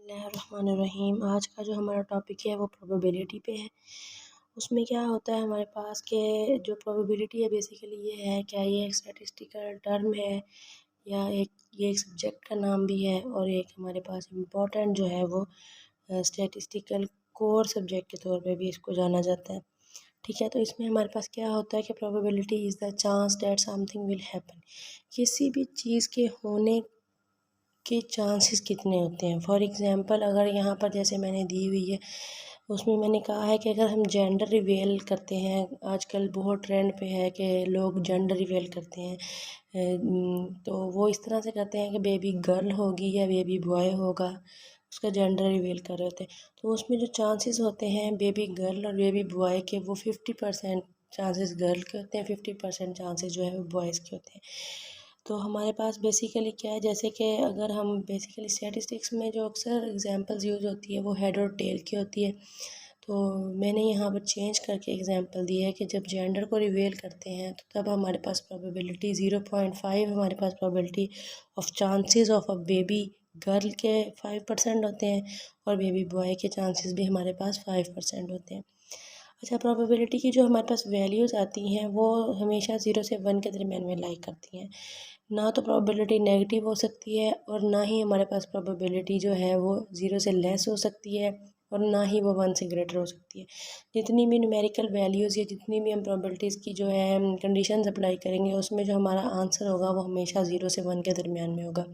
बिस्मिल्लाहिर्रहमानिर्रहीम। आज का जो हमारा टॉपिक है वो प्रोबेबिलिटी पे है। उसमें क्या होता है हमारे पास के जो प्रोबेबिलिटी है बेसिकली ये है, क्या ये एक स्टैटिस्टिकल टर्म है या ये एक सब्जेक्ट का नाम भी है, और एक हमारे पास इम्पोर्टेंट जो है वो स्टैटिस्टिकल कोर सब्जेक्ट के तौर पे भी इसको जाना जाता है। ठीक है, तो इसमें हमारे पास क्या होता है कि probability is the chance that something will happen. किसी भी चीज़ के होने के चांसेस कितने होते हैं। फॉर एग्ज़ाम्पल अगर यहाँ पर जैसे मैंने दी हुई है उसमें मैंने कहा है कि अगर हम जेंडर रिवील करते हैं, आजकल बहुत ट्रेंड पे है कि लोग जेंडर रिवील करते हैं, तो वो इस तरह से करते हैं कि बेबी गर्ल होगी या बेबी बॉय होगा, उसका जेंडर रिवील कर रहे होते हैं। तो उसमें जो चांसेस होते हैं बेबी गर्ल और बेबी बॉय के, वो 50% चांसेस गर्ल के होते हैं, 50% चांसेस जो है वो बॉयज़ के होते हैं। तो हमारे पास बेसिकली क्या है, जैसे कि अगर हम बेसिकली स्टैटिस्टिक्स में जो अक्सर एग्जांपल्स यूज़ होती है वो हेड और टेल की होती है। तो मैंने यहाँ पर चेंज करके एग्जांपल दी है कि जब जेंडर को रिवील करते हैं तो तब हमारे पास प्रोबेबिलिटी 0.5 हमारे पास probability of chances of a baby girl के 5% होते हैं, और बेबी बॉय के चांसेस भी हमारे पास 5% होते हैं। अच्छा, प्रोबेबिलिटी की जो हमारे पास वैल्यूज़ आती हैं वो हमेशा 0 से 1 के दरमियान में लाई करती हैं। ना तो प्रोबेबिलिटी नेगेटिव हो सकती है और ना ही हमारे पास प्रोबेबिलिटी जो है वो 0 से लेस हो सकती है, और ना ही वो 1 से ग्रेटर हो सकती है। जितनी भी न्यूमेरिकल वैल्यूज़ या जितनी भी हम प्रोबेबिलिटीज़ की जो है कंडीशंस अप्लाई करेंगे उसमें जो हमारा आंसर होगा वो हमेशा 0 से 1 के दरमियान में होगा।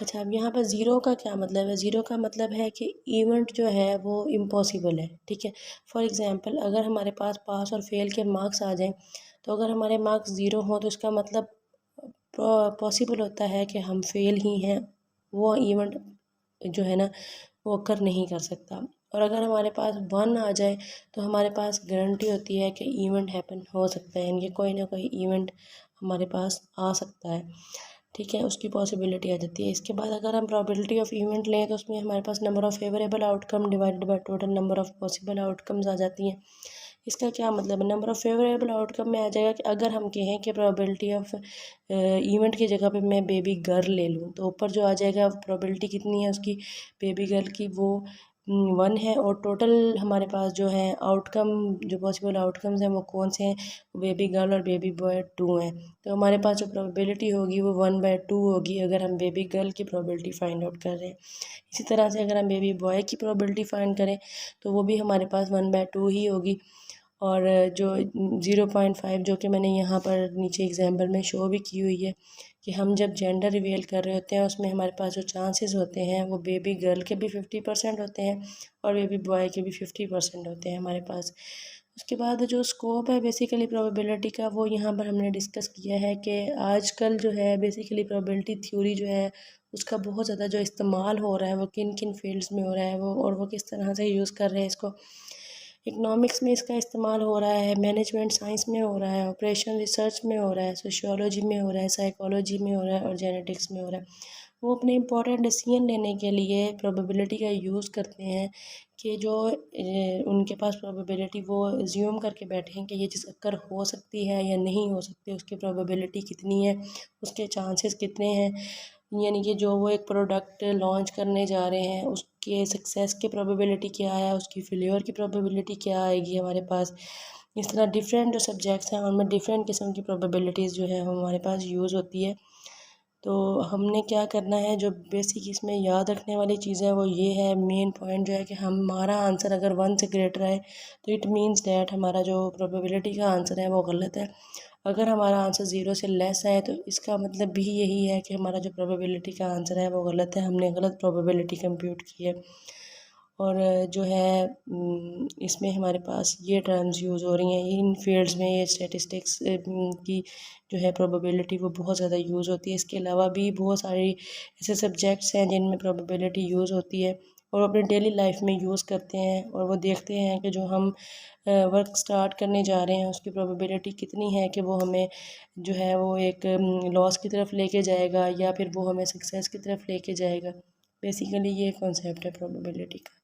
अच्छा, अब यहाँ पर ज़ीरो का क्या मतलब है? ज़ीरो का मतलब है कि इवेंट जो है वो इम्पॉसिबल है। ठीक है, फॉर एग्ज़ाम्पल अगर हमारे पास पास और फेल के मार्क्स आ जाएँ, तो अगर हमारे मार्क्स ज़ीरो हों तो इसका मतलब पॉसिबल होता है कि हम फेल ही हैं, वो इवेंट जो है ना वो अकर नहीं कर सकता। और अगर हमारे पास वन आ जाए तो हमारे पास गारंटी होती है कि इवेंट हैपन हो सकता है, यानी कि कोई ना कोई इवेंट हमारे पास आ सकता है। ठीक है, उसकी पॉसिबिलिटी आ जाती है। इसके बाद अगर हम प्रोबेबिलिटी ऑफ इवेंट लें तो उसमें हमारे पास number of favourable outcome divided by total number of possible outcomes आ जाती हैं। इसका क्या मतलब है? नंबर ऑफ़ फेवरेबल आउटकम में आ जाएगा कि अगर हम कहें कि प्रोबेबिलिटी ऑफ इवेंट की जगह पे मैं बेबी गर्ल ले लूँ, तो ऊपर जो आ जाएगा प्रोबेबिलिटी कितनी है उसकी बेबी गर्ल की, वो 1 है, और टोटल हमारे पास जो है आउटकम, जो पॉसिबल आउटकम्स हैं वो कौन से हैं, बेबी गर्ल और बेबी बॉय 2 हैं। तो हमारे पास जो प्रोबेबिलिटी होगी वो 1/2 होगी अगर हम बेबी गर्ल की प्रोबेबिलिटी फाइंड आउट कर रहे हैं। इसी तरह से अगर हम बेबी बॉय की प्रोबेबिलिटी फाइंड करें तो वो भी हमारे पास 1/2 ही होगी। और जो 0.5 जो कि मैंने यहाँ पर नीचे एग्जाम्पल में शो भी की हुई है कि हम जब जेंडर रिवील कर रहे होते हैं उसमें हमारे पास जो चांसेस होते हैं वो बेबी गर्ल के भी 50% होते हैं और बेबी बॉय के भी 50% होते हैं हमारे पास। उसके बाद जो स्कोप है बेसिकली प्रोबेबिलिटी का, वो यहाँ पर हमने डिस्कस किया है कि आजकल जो है बेसिकली प्रोबेबिलिटी थ्योरी जो है उसका बहुत ज़्यादा जो इस्तेमाल हो रहा है वो किन किन फील्ड्स में हो रहा है वो, और वो किस तरह से यूज़ कर रहे हैं इसको। इकोनॉमिक्स में इसका इस्तेमाल हो रहा है, मैनेजमेंट साइंस में हो रहा है, ऑपरेशन रिसर्च में हो रहा है, सोशियोलॉजी में हो रहा है, साइकोलॉजी में हो रहा है और जेनेटिक्स में हो रहा है। वो अपने इंपॉर्टेंट डिसीजन लेने के लिए प्रोबेबिलिटी का यूज़ करते हैं कि जो उनके पास प्रोबेबिलिटी वो अज्यूम करके बैठे हैं कि ये चीज़ अक्कर हो सकती है या नहीं हो सकती, उसकी प्रोबेबिलिटी कितनी है, उसके चांसेस कितने हैं। यानी कि जो वो एक प्रोडक्ट लॉन्च करने जा रहे हैं उसके सक्सेस की प्रोबेबिलिटी क्या है, उसकी फेल्योर की प्रोबेबिलिटी क्या आएगी हमारे पास। इस तरह डिफरेंट जो सब्जेक्ट्स हैं उनमें डिफरेंट किस्म की प्रोबेबिलिटीज़ जो है हमारे पास यूज़ होती है। तो हमने क्या करना है, जो बेसिक इसमें याद रखने वाली चीज़ है वो ये है, मेन पॉइंट जो है कि हमारा आंसर अगर 1 से ग्रेटर है तो इट मीन्स दैट हमारा जो प्रोबेबिलिटी का आंसर है वो गलत है। अगर हमारा आंसर 0 से लेस है तो इसका मतलब भी यही है कि हमारा जो प्रोबेबिलिटी का आंसर है वो गलत है, हमने गलत प्रोबेबिलिटी कंप्यूट की है। और जो है इसमें हमारे पास ये टर्म्स यूज़ हो रही हैं इन फील्ड्स में, ये स्टैटिस्टिक्स की जो है प्रोबेबिलिटी वो बहुत ज़्यादा यूज़ होती है। इसके अलावा भी बहुत सारी ऐसे सब्जेक्ट्स हैं जिनमें प्रोबेबिलिटी यूज़ होती है और अपनी डेली लाइफ में यूज़ करते हैं, और वो देखते हैं कि जो हम वर्क स्टार्ट करने जा रहे हैं उसकी प्रोबेबिलिटी कितनी है कि वो हमें जो है वो एक लॉस की तरफ लेके जाएगा या फिर वो हमें सक्सेस की तरफ लेके जाएगा। बेसिकली ये कॉन्सेप्ट है प्रोबेबिलिटी का।